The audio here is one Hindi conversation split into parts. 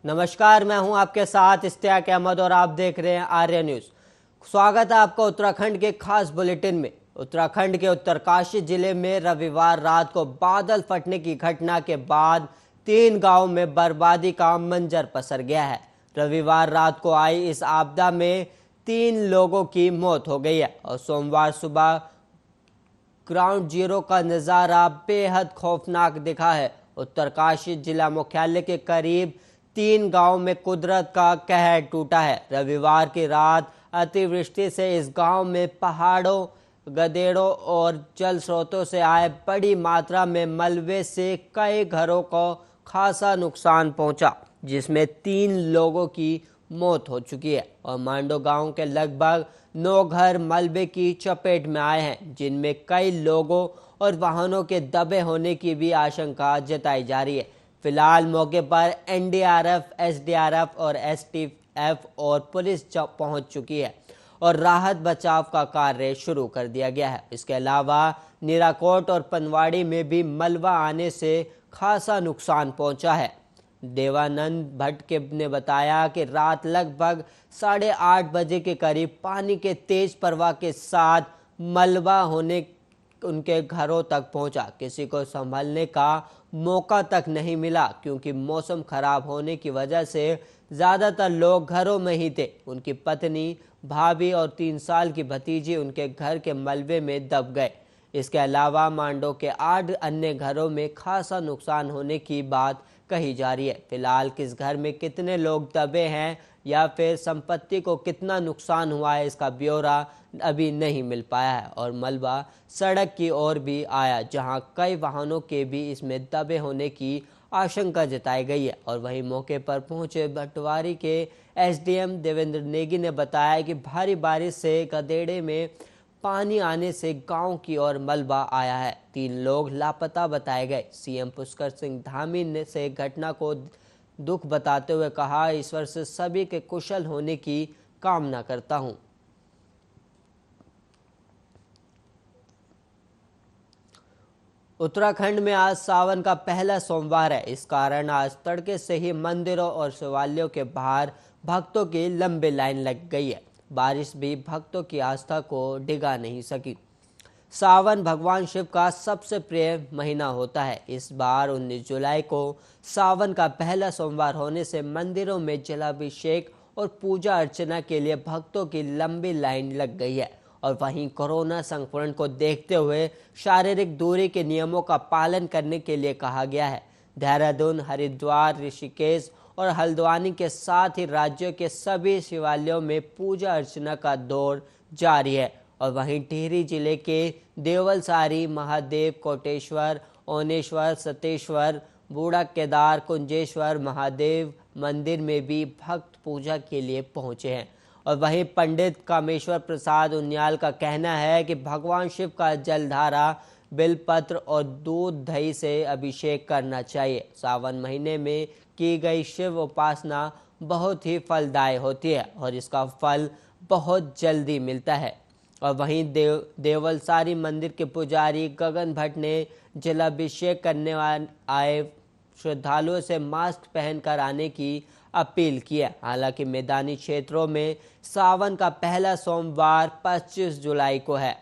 नमस्कार, मैं हूं आपके साथ इश्तियाक अहमद और आप देख रहे हैं आर्य न्यूज। स्वागत है आपका उत्तराखंड के खास बुलेटिन में। उत्तराखंड के उत्तरकाशी जिले में रविवार रात को बादल फटने की घटना के बाद 3 गांव में बर्बादी का मंजर पसर गया है। रविवार रात को आई इस आपदा में 3 लोगों की मौत हो गई है और सोमवार सुबह ग्राउंड जीरो का नज़ारा बेहद खौफनाक दिखा है। उत्तरकाशी जिला मुख्यालय के करीब 3 गांव में कुदरत का कहर टूटा है। रविवार की रात अतिवृष्टि से इस गांव में पहाड़ों, गदेड़ों और जल स्रोतों से आए बड़ी मात्रा में मलबे से कई घरों को खासा नुकसान पहुंचा, जिसमें 3 लोगों की मौत हो चुकी है और मांडो गांव के लगभग 9 घर मलबे की चपेट में आए हैं, जिनमें कई लोगों और वाहनों के दबे होने की भी आशंका जताई जा रही है। फिलहाल मौके पर एनडीआरएफ, एसडीआरएफ और एसटीएफ और पुलिस पहुंच चुकी है और राहत बचाव का कार्य शुरू कर दिया गया है। इसके अलावा नीराकोट और पनवाड़ी में भी मलबा आने से खासा नुकसान पहुंचा है। देवानंद भट्ट ने बताया कि रात लगभग 8:30 बजे के करीब पानी के तेज प्रवाह के साथ मलबा होने उनके घरों तक पहुंचा। किसी को संभलने का मौका तक नहीं मिला, क्योंकि मौसम खराब होने की वजह से ज़्यादातर लोग घरों में ही थे। उनकी पत्नी, भाभी और 3 साल की भतीजी उनके घर के मलबे में दब गए। इसके अलावा मांडो के 8 अन्य घरों में खासा नुकसान होने की बात कही जा रही है। फिलहाल किस घर में कितने लोग दबे हैं या फिर संपत्ति को कितना नुकसान हुआ है, इसका ब्यौरा अभी नहीं मिल पाया है और मलबा सड़क की ओर भी आया, जहां कई वाहनों के भी इसमें दबे होने की आशंका जताई गई है। और वहीं मौके पर पहुंचे भटवारी के एसडीएम देवेंद्र नेगी ने बताया कि भारी बारिश से गदेड़े में पानी आने से गांव की ओर मलबा आया है। 3 लोग लापता बताए गए। सीएम पुष्कर सिंह धामी ने से घटना को दुख बताते हुए कहा, ईश्वर से सभी के कुशल होने की कामना करता हूं। उत्तराखंड में आज सावन का पहला सोमवार है। इस कारण आज तड़के से ही मंदिरों और शिवालयों के बाहर भक्तों की लंबी लाइन लग गई है। बारिश भी भक्तों की आस्था को डिगा नहीं सकी। सावन भगवान शिव का सबसे प्रिय महीना होता है। इस बार 19 जुलाई को सावन का पहला सोमवार होने से मंदिरों में जलाभिषेक और पूजा अर्चना के लिए भक्तों की लंबी लाइन लग गई है। और वहीं कोरोना संक्रमण को देखते हुए शारीरिक दूरी के नियमों का पालन करने के लिए कहा गया है। देहरादून, हरिद्वार, ऋषिकेश और हल्द्वानी के साथ ही राज्यों के सभी शिवालयों में पूजा अर्चना का दौर जारी है। और वहीं टिहरी जिले के देवलसारी, महादेव, कोटेश्वर, ओनेश्वर, सतेश्वर, बूढ़ा केदार, कुंजेश्वर महादेव मंदिर में भी भक्त पूजा के लिए पहुंचे हैं। और वहीं पंडित कामेश्वर प्रसाद उनियाल का कहना है कि भगवान शिव का जलधारा, बिलपत्र और दूध दही से अभिषेक करना चाहिए। सावन महीने में की गई शिव उपासना बहुत ही फलदायी होती है और इसका फल बहुत जल्दी मिलता है। और वहीं देवलसारी मंदिर के पुजारी गगन भट्ट ने जलाभिषेक करने आए श्रद्धालुओं से मास्क पहनकर आने की अपील की है। हालांकि मैदानी क्षेत्रों में सावन का पहला सोमवार 25 जुलाई को है।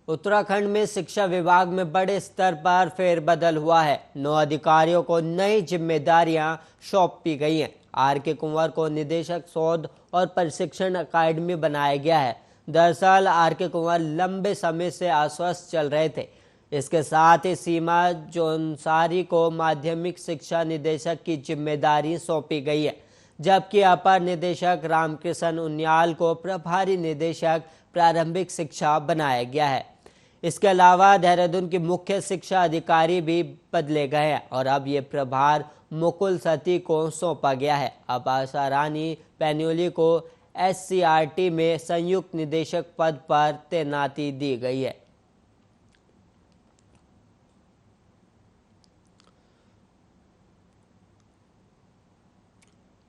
उत्तराखंड में शिक्षा विभाग में बड़े स्तर पर फेरबदल हुआ है। 9 अधिकारियों को नई जिम्मेदारियां सौंपी गई हैं। आर.के. कुंवर को निदेशक शोध और प्रशिक्षण अकादमी बनाया गया है। दरअसल आर.के. कुंवर लंबे समय से अस्वस्थ चल रहे थे। इसके साथ ही सीमा जोनसारी को माध्यमिक शिक्षा निदेशक की जिम्मेदारी सौंपी गई है, जबकि अपर निदेशक रामकृष्ण उनियाल को प्रभारी निदेशक प्रारंभिक शिक्षा बनाया गया है। इसके अलावा देहरादून की मुख्य शिक्षा अधिकारी भी बदले गए हैं और अब ये प्रभार मुकुल सती को सौंपा गया है। अब आशा रानी पैन्योली को एससीईआरटी में संयुक्त निदेशक पद पर तैनाती दी गई है।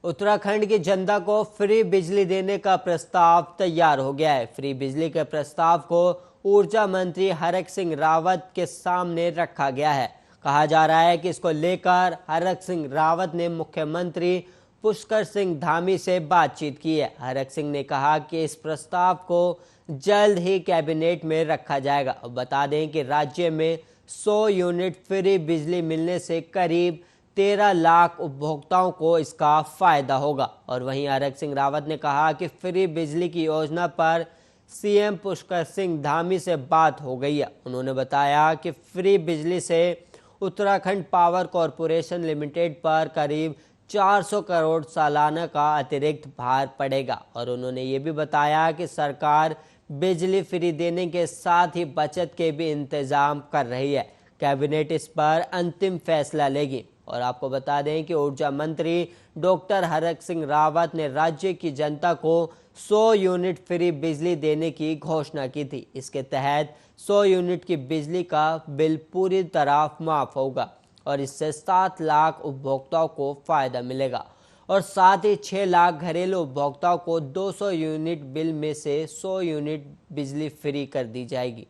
उत्तराखंड की जनता को फ्री बिजली देने का प्रस्ताव तैयार हो गया है। फ्री बिजली के प्रस्ताव को ऊर्जा मंत्री हरक सिंह रावत के सामने रखा गया है। कहा जा रहा है कि इसको लेकर हरक सिंह रावत ने मुख्यमंत्री पुष्कर सिंह धामी से बातचीत की है। हरक सिंह ने कहा कि इस प्रस्ताव को जल्द ही कैबिनेट में रखा जाएगा। और बता दें कि राज्य में 100 यूनिट फ्री बिजली मिलने से करीब 13 लाख उपभोक्ताओं को इसका फायदा होगा। और वहीं हरक सिंह रावत ने कहा कि फ्री बिजली की योजना पर सीएम पुष्कर सिंह धामी से बात हो गई है। उन्होंने बताया कि फ्री बिजली से उत्तराखंड पावर कॉरपोरेशन लिमिटेड पर करीब 400 करोड़ सालाना का अतिरिक्त भार पड़ेगा। और उन्होंने ये भी बताया कि सरकार बिजली फ्री देने के साथ ही बचत के भी इंतजाम कर रही है। कैबिनेट इस पर अंतिम फैसला लेगी। और आपको बता दें कि ऊर्जा मंत्री डॉक्टर हरक सिंह रावत ने राज्य की जनता को 100 यूनिट फ्री बिजली देने की घोषणा की थी। इसके तहत 100 यूनिट की बिजली का बिल पूरी तरह माफ होगा और इससे 7 लाख उपभोक्ताओं को फायदा मिलेगा। और साथ ही 6 लाख घरेलू उपभोक्ताओं को 200 यूनिट बिल में से 100 यूनिट बिजली फ्री कर दी जाएगी।